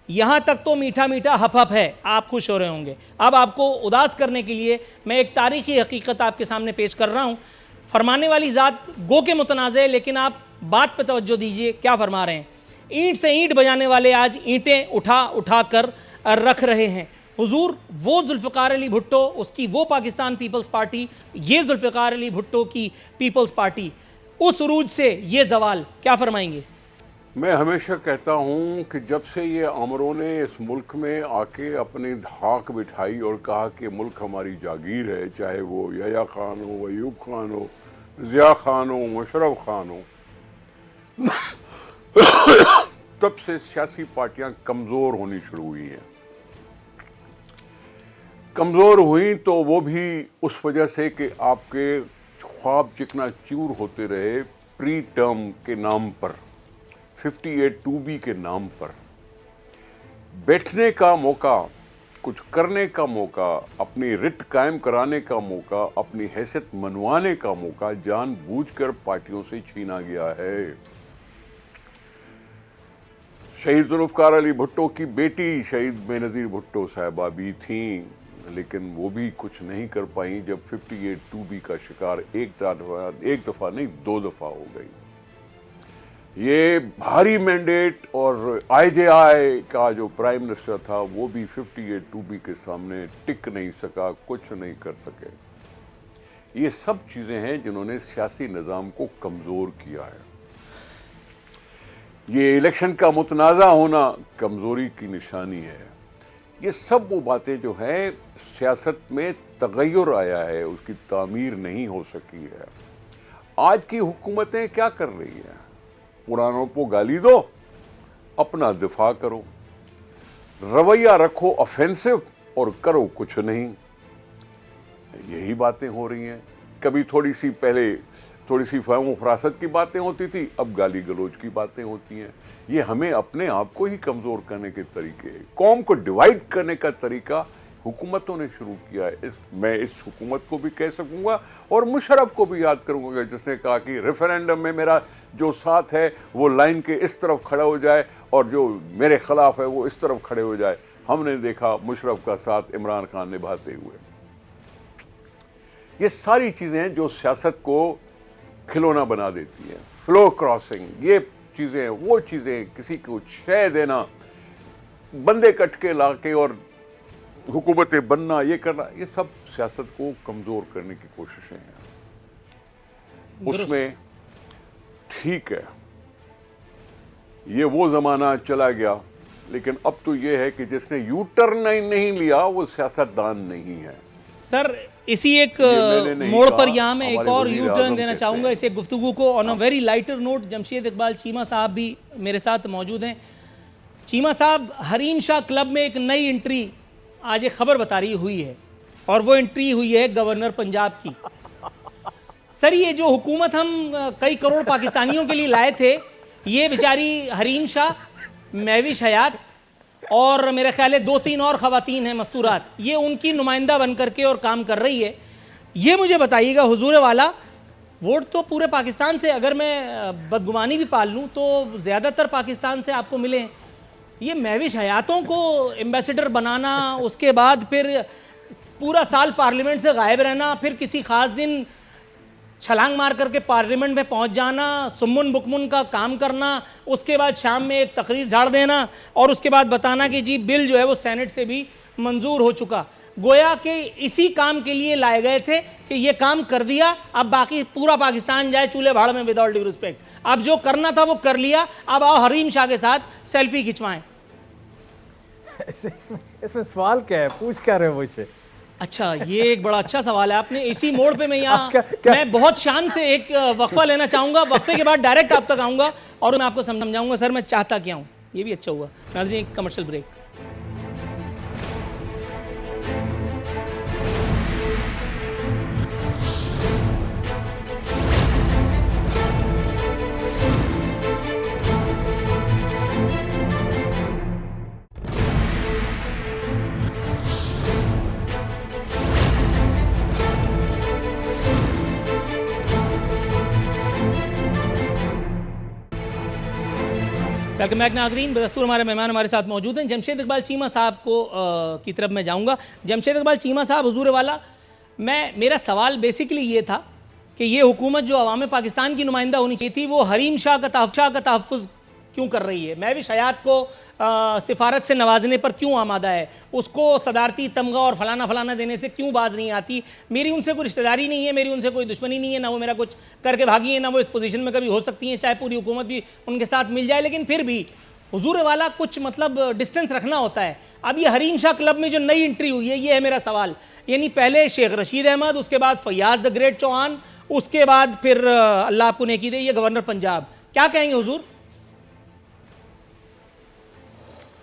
यहाँ तक तो मीठा मीठा हफ हफ है, आप खुश हो रहे होंगे। अब आपको उदास करने के लिए मैं एक तारीख़ी हकीकत आपके सामने पेश कर रहा हूँ। फरमाने वाली ज़ात गो के मुतनाज़ है, लेकिन आप बात पर तवज्जो दीजिए क्या फरमा रहे हैं। ईंट से ईंट बजाने वाले आज ईंटें उठा उठा कर रख रहे हैं। हुजूर, वो जुल्फ़िकार अली भुट्टो, उसकी वो पाकिस्तान पीपल्स पार्टी, ये जुल्फ़िकार अली भुट्टो की पीपल्स पार्टी, उस उरूज से ये जवाल, क्या फरमाएंगे? मैं हमेशा कहता हूँ कि जब से ये आमरों ने इस मुल्क में आके अपनी धाक बिठाई और कहा कि मुल्क हमारी जागीर है, चाहे वो यहया खान हो, अयूब खान हो, ज़िया खान हो, मुशर्रफ खान हो, तब से सियासी पार्टियां कमज़ोर होनी शुरू हुई हैं। कमज़ोर हुई तो वो भी उस वजह से कि आपके ख्वाब चिकना चूर होते रहे प्री टर्म के नाम पर, 58(2)B के नाम पर। बैठने का मौका, कुछ करने का मौका, अपनी रिट कायम कराने का मौका, अपनी हैसियत मनवाने का मौका जानबूझकर पार्टियों से छीना गया है। शहीद जुल्फ़िकार अली भुट्टो की बेटी शहीद बेनज़ीर भुट्टो साहिबा भी थीं, लेकिन वो भी कुछ नहीं कर पाई जब 58(2)B का शिकार एक दफ़ा नहीं 2 दफ़ा हो गई। ये भारी मैंडेट और IJI का जो प्राइम मिनिस्टर था वो भी 58(2)B के सामने टिक नहीं सका, कुछ नहीं कर सके। ये सब चीज़ें हैं जिन्होंने सियासी निज़ाम को कमज़ोर किया है। ये इलेक्शन का मुतनाज़ा होना कमज़ोरी की निशानी है। ये सब वो बातें जो हैं सियासत में तगय्युर आया है, उसकी तामीर नहीं हो सकी है। आज की हुकूमतें क्या कर रही हैं? पुरानों को गाली दो, अपना दिफा करो, रवैया रखो ऑफेंसिव और करो कुछ नहीं। यही बातें हो रही हैं। कभी पहले थोड़ी सी फहम फरासत की बातें होती थी, अब गाली गलोच की बातें होती हैं। ये हमें अपने आप को ही कमज़ोर करने के तरीके, कौम को डिवाइड करने का तरीका हुकूमतों ने शुरू किया है। मैं इस हुकूमत को भी कह सकूंगा और मुशर्रफ को भी याद करूंगा जिसने कहा कि रेफरेंडम में मेरा जो साथ है वो लाइन के इस तरफ खड़ा हो जाए और जो मेरे खिलाफ है वो इस तरफ खड़े हो जाए। हमने देखा मुशर्रफ का साथ इमरान खान निभाते हुए। ये सारी चीज़ें जो सियासत को खिलौना बना देती हैं, फ्लो क्रॉसिंग, ये चीज़ें, वो चीज़ें, किसी को शय देना, बंदे कट के ला के और हुकूमतें बनना, ये करना, ये सब सियासत को कमज़ोर करने की कोशिशें हैं। उसमें ठीक है, ये वो जमाना चला गया, लेकिन अब तो ये है कि जिसने यू टर्न नहीं लिया वो सियासतदान नहीं है। सर इसी एक मोड़ पर यहाँ मैं एक और यू टर्न देना चाहूँगा इस एक गुफ्तगू को। On a very lighter note, Jamshed Iqbal Cheema साहब भी मेरे साथ मौजूद हैं। चीमा साहब, हरीम शाह क्लब में एक नई एंट्री आज एक खबर बता रही हुई है, और वो एंट्री हुई है गवर्नर पंजाब की। सर ये जो हुकूमत हम कई करोड़ पाकिस्तानियों के लिए लाए थे, ये बेचारी हरीम शाह, महविश हयात और मेरे ख्याल है 2-3 और ख़वातीन हैं मस्तूरात, ये उनकी नुमाइंदा बन करके और काम कर रही है। ये मुझे बताइएगा हुजूर वाला, वोट तो पूरे पाकिस्तान से, अगर मैं बदगुमानी भी पाल लूँ तो ज़्यादातर पाकिस्तान से आपको मिले हैं। ये महविश हयातों को एम्बेसडर बनाना, उसके बाद फिर पूरा साल पार्लियामेंट से गायब रहना, फिर किसी ख़ास दिन छलांग मार करके पार्लियामेंट में पहुंच जाना, सुम्मुन बुकमुन का काम करना, उसके बाद शाम में एक तकरीर झाड़ देना और उसके बाद बताना कि जी बिल जो है वो सेनेट से भी मंजूर हो चुका। गोया कि इसी काम के लिए लाए गए थे कि ये काम कर दिया, अब बाकी पूरा पाकिस्तान जाए चूल्हे भाड़ में विद ऑल ड्यू रिस्पेक्ट। अब जो करना था वो कर लिया, अब आओ हरीम शाह के साथ सेल्फी खिंचवाएं। इसमें सवाल क्या है, पूछ क्या रहे हो मुझसे? अच्छा, ये एक बड़ा अच्छा सवाल है आपने। इसी मोड़ पे मैं यहाँ मैं बहुत शान से एक वक्फा लेना चाहूँगा, वक्फे के बाद डायरेक्ट आप तक आऊँगा और मैं आपको समझाऊंगा सर मैं चाहता क्या हूँ। ये भी अच्छा हुआ। नाज़रीन, एक कमर्शियल ब्रेक। वेलकम बैक नाज़रीन। बदस्तूर हमारे मेहमान हमारे साथ मौजूद हैं। जमशेद इकबाल चीमा साहब को की तरफ मैं जाऊंगा। जमशेद इकबाल चीमा साहब, हुजूर वाला, मेरा सवाल बेसिकली ये था कि ये हुकूमत जो अवाम पाकिस्तान की नुमाइंदा होनी चाहिए थी, वो हरीम शाह का तहफ़्फ़ुज़ क्यों कर रही है? महविश हयात को सिफारत से नवाजने पर क्यों आमादा है? उसको सदारती तमगा और फलाना फलाना देने से क्यों बाज नहीं आती? मेरी उनसे कोई रिश्तेदारी नहीं है, मेरी उनसे कोई दुश्मनी नहीं है, ना वो मेरा कुछ करके भागी है, ना वो इस पोजीशन में कभी हो सकती हैं, चाहे पूरी हुकूमत भी उनके साथ मिल जाए, लेकिन फिर भी हुजूर वाला कुछ मतलब डिस्टेंस रखना होता है। अब ये हरीम शाह क्लब में जो नई एंट्री हुई है, ये है मेरा सवाल। यानी पहले शेख रशीद अहमद, उसके बाद फैयाज द ग्रेट चौहान, उसके बाद फिर अल्लाह आपको नेकी दे ये गवर्नर पंजाब। क्या कहेंगे हुजूर?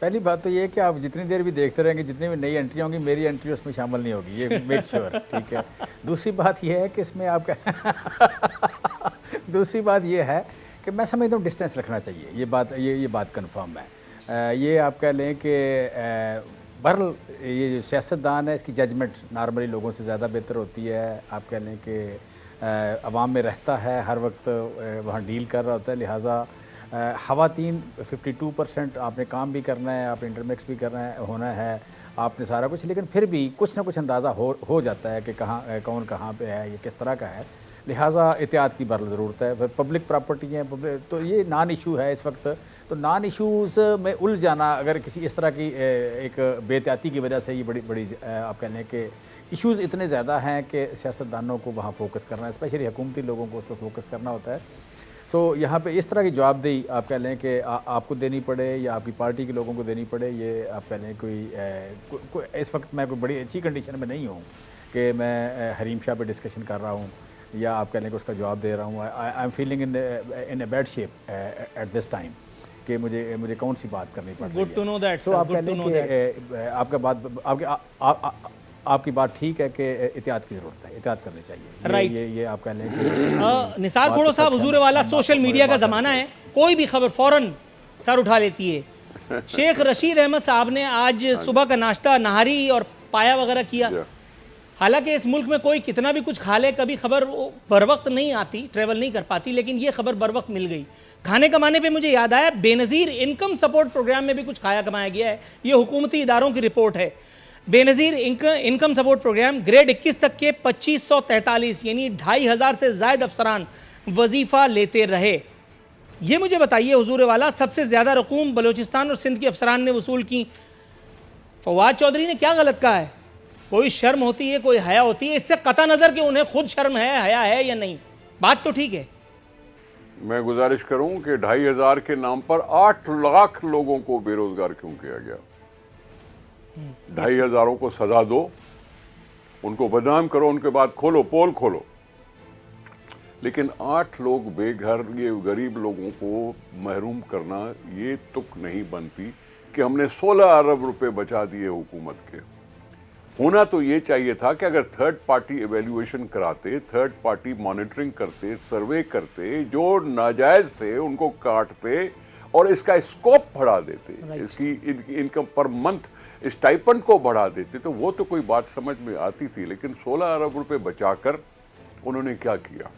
पहली बात तो ये है कि आप जितनी देर भी देखते रहेंगे, जितनी भी नई एंट्री होंगी, मेरी एंट्री उसमें शामिल नहीं होगी, ये मेक श्योर। ठीक है। दूसरी बात ये है कि इसमें आपका दूसरी बात ये है कि मैं समझता हूँ डिस्टेंस रखना चाहिए। ये बात कंफर्म है। ये आप कह लें कि बहरहाल ये जो सियासतदान है, इसकी जजमेंट नॉर्मली लोगों से ज़्यादा बेहतर होती है। आप कह लें कि अवाम में रहता है, हर वक्त वहाँ डील कर रहा होता है, लिहाजा ख़वातीन 52% आपने काम भी करना है, आपने इंटरमिक्स भी करना है, होना है, आपने सारा कुछ, लेकिन फिर भी कुछ ना कुछ अंदाज़ा हो जाता है कि कौन कहाँ पे है, ये किस तरह का है। लिहाजा एहतियात की बहरहाल ज़रूरत है। फिर पब्लिक प्रॉपर्टी है, तो ये नॉन इशू है इस वक्त। तो नॉन इशूज़ में उलझ जाना, अगर किसी इस तरह की एक बेहतियाती की वजह से ये बड़ी आप कह लें कि इश्यूज़ इतने ज़्यादा हैं कि सियासतदानों को वहाँ फोकस करना है, स्पेशली हुकूमती लोगों को उस पर फोकस करना होता है। सो यहाँ पे इस तरह की जवाबदेही आप कह लें कि आपको देनी पड़े या आपकी पार्टी के लोगों को देनी पड़े, ये आप कह लें कोई इस वक्त मैं कोई बड़ी अच्छी कंडीशन में नहीं हूँ कि मैं हरीम शाह पे डिस्कशन कर रहा हूँ या आप कह लें कि उसका जवाब दे रहा हूँ। I am feeling in a bad shape at this time कि मुझे कौन सी बात करनी पड़ रही है। Good to know that. सो आप कह लें कि आपकी बात ठीक है कि एहतियात की ज़रूरत है, एहतियात करनी चाहिए। राइट। ये आप कह लें कि निसार खोड़ो साहब, हुजूर वाला, सोशल मीडिया का ज़माना है, कोई भी खबर फ़ौरन सर उठा लेती है। शेख रशीद अहमद साहब ने आज सुबह का नाश्ता, नहारी और पाया वगैरह किया। हालांकि इस मुल्क में कोई कितना भी कुछ खा ले, कभी खबर बर वक्त नहीं आती, ट्रेवल नहीं कर पाती, लेकिन ये खबर बर वक्त मिल गई। खाने कमाने पे मुझे याद आया, बेनज़ीर इनकम सपोर्ट प्रोग्राम में भी कुछ खाया कमाया गया है। ये हुकूमती इदारों की रिपोर्ट है। Benazir income support programme grade 21 तक के 2543 यानी 2500 से ज़ायद अफसरान वजीफ़ा लेते रहे। ये मुझे बताइए हुजूर वाला, सबसे ज़्यादा रकूम बलूचिस्तान और सिंध के अफसरान ने वसूल की। फवाद चौधरी ने क्या गलत कहा है? कोई शर्म होती है, कोई हया होती है? इससे कता नज़र कि उन्हें खुद शर्म है, हया है या नहीं। बात तो ठीक है। मैं गुजारिश करूं कि 2,500 के नाम पर 8 लाख लोगों को बेरोजगार क्यों किया गया? 2,500 को सजा दो, उनको बदनाम करो, उनके बाद खोलो, पोल खोलो, लेकिन 8 लोग बेघर, ये गरीब लोगों को महरूम करना, ये तुक नहीं बनती कि हमने 16 अरब रुपए बचा दिए हुकूमत के। होना तो ये चाहिए था कि अगर थर्ड पार्टी एवेल्युएशन कराते, थर्ड पार्टी मॉनिटरिंग करते, सर्वे करते, जो नाजायज थे उनको काटते और इसका स्कोप बढ़ा देते, इसकी इनकम पर मंथ स्टाइपेंड को बढ़ा देते, तो वो तो कोई बात समझ में आती थी। लेकिन 16 अरब रुपए बचाकर उन्होंने क्या किया?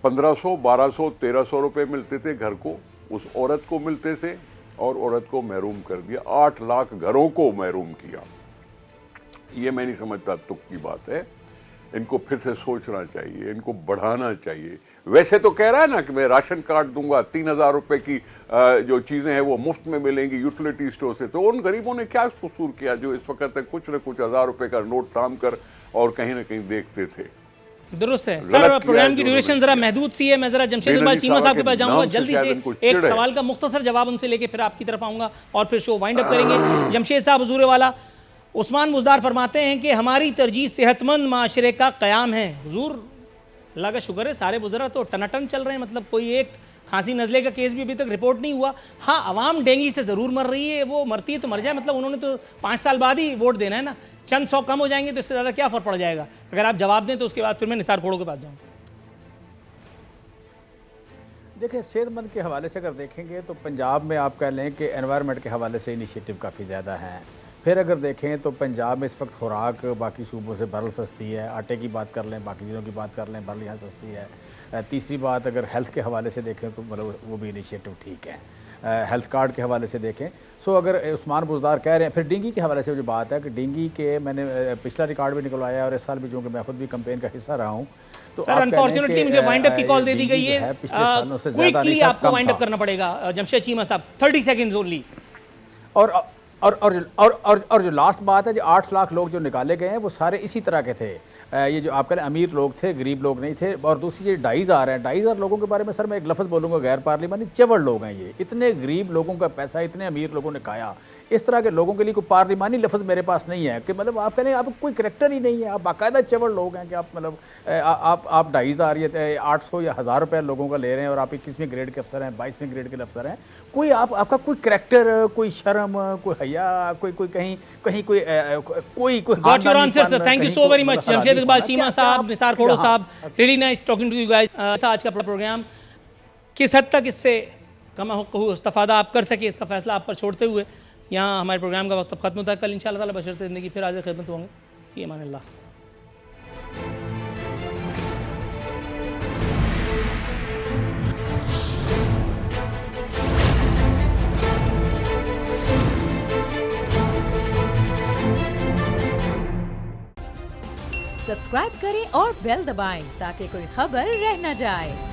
1500, 1200, 1300 रुपए मिलते थे घर को, उस औरत को मिलते थे और औरत को महरूम कर दिया। 8 लाख घरों को महरूम किया। ये मैं नहीं समझता तुक की बात है, इनको फिर से सोचना चाहिए, इनको बढ़ाना चाहिए। वैसे तो कह रहा है ना कि मैं राशन कार्ड दूंगा, 3,000 रुपए की जो चीज़ें हैं वो मुफ्त में मिलेंगी यूटिलिटी स्टोर से, तो उन गरीबों ने क्या कसूर किया जो इस वक्त तक कुछ न कुछ 1,000 रुपए का नोट थाम कर और कहीं ना कहीं देखते थे? दुरुस्त है सर। प्रोग्राम की ड्यूरेशन जरा महदूद सी है। मैं जरा जमशेद इकबाल चीमा साहब के पास जाऊंगा जल्दी से, एक सवाल का मुख्तसर जवाब उनसे लेके फिर आपकी तरफ आऊंगा और फिर शो वाइंड अप करेंगे। जमशेद साहब हुजूर वाला, उस्मान बुज़दार फरमाते हैं कि हमारी तरजीह सेहतमंद माशरे का क़याम है। हुजूर अल्लाह का शुक्र है सारे बुज़ुर्ग तो टनाटन चल रहे हैं, मतलब कोई एक खांसी नज़ले का केस भी अभी तक रिपोर्ट नहीं हुआ। हाँ, अवाम डेंगू से ज़रूर मर रही है, वो मरती है तो मर जाए, मतलब उन्होंने तो 5 साल बाद ही वोट देना है ना, चंद 100 कम हो जाएंगे तो इससे ज़्यादा क्या फ़र्क पड़ जाएगा? अगर आप जवाब दें तो उसके बाद फिर मैं निसार खोड़ो के पास जाऊँ। देखिए, सेहतमंद के हवाले से अगर देखेंगे तो पंजाब में आप कह लें कि एनवायरनमेंट के हवाले से इनिशिएटिव काफ़ी ज़्यादा हैं। फिर अगर देखें तो पंजाब में इस वक्त खुराक बाकी सूबों से बरल सस्ती है, आटे की बात कर लें, बाकी चीज़ों की बात कर लें, बरल यहाँ सस्ती है। तीसरी बात अगर हेल्थ के हवाले से देखें तो मतलब वो भी इनिशिएटिव ठीक है। हेल्थ कार्ड के हवाले से देखें, सो अगर उस्मान बुज़दार कह रहे हैं, फिर डेंगू के हवाले से जो बात है कि डेंगू के मैंने पिछला रिकॉर्ड भी निकलवाया और इस साल भी जो कि मैं खुद भी कैंपेन का हिस्सा रहा हूँ। तो सर अनफॉर्चुनेटली मुझे वाइंड अप की कॉल दे दी गई है, पिछले सालों से ज़्यादा क्विकली आपको वाइंड अप करना पड़ेगा जमशेद चीमा साहब, 30 सेकंड्स ओनली। और जो लास्ट बात है, जो 8 लाख लोग जो निकाले गए हैं वो सारे इसी तरह के थे। ये जो आप कह रहे हैं अमीर लोग थे, गरीब लोग नहीं थे। और दूसरी ये 2,500 हैं, 2,500 लोगों के बारे में सर मैं एक लफ्ज़ बोलूँगा, गैर पार्लिमानी चवड़ लोग हैं ये। इतने गरीब लोगों का पैसा इतने अमीर लोगों ने खाया। इस तरह के लोगों के लिए कोई पार्लिमानी लफ्ज़ मेरे पास नहीं है कि मतलब आप कह रहे हैं आप कोई करैक्टर ही नहीं है, आप बाकायदा चवड़ लोग हैं कि आप मतलब आप 2,500 या 800 या 1,000 रुपये लोगों का ले रहे हैं और आप 21वें ग्रेड के अफसर हैं, 22वें ग्रेड के अफसर हैं। कोई आपका कोई करैक्टर, कोई शर्म, कोई हया, कोई कहीं कोई got your answer sir, thank you so very much Jamshed Iqbal Cheema Sahab, Nisar खोड़ो Sahab, really nice talking to you guys. था आज का प्रोग्राम, किस हद तक इससे कम इस्तेफादा आप कर सके इसका फैसला आप पर छोड़ते हुए यहाँ हमारे प्रोग्राम का वक्त अब खत्म होता है। कल इंशाअल्लाह ताला बशरते ज़िंदगी फिर हाज़िर खिदमत होंगे। फ़ी अमानिल्लाह। सब्सक्राइब करें और बेल दबाएं ताकि कोई खबर रह न जाए।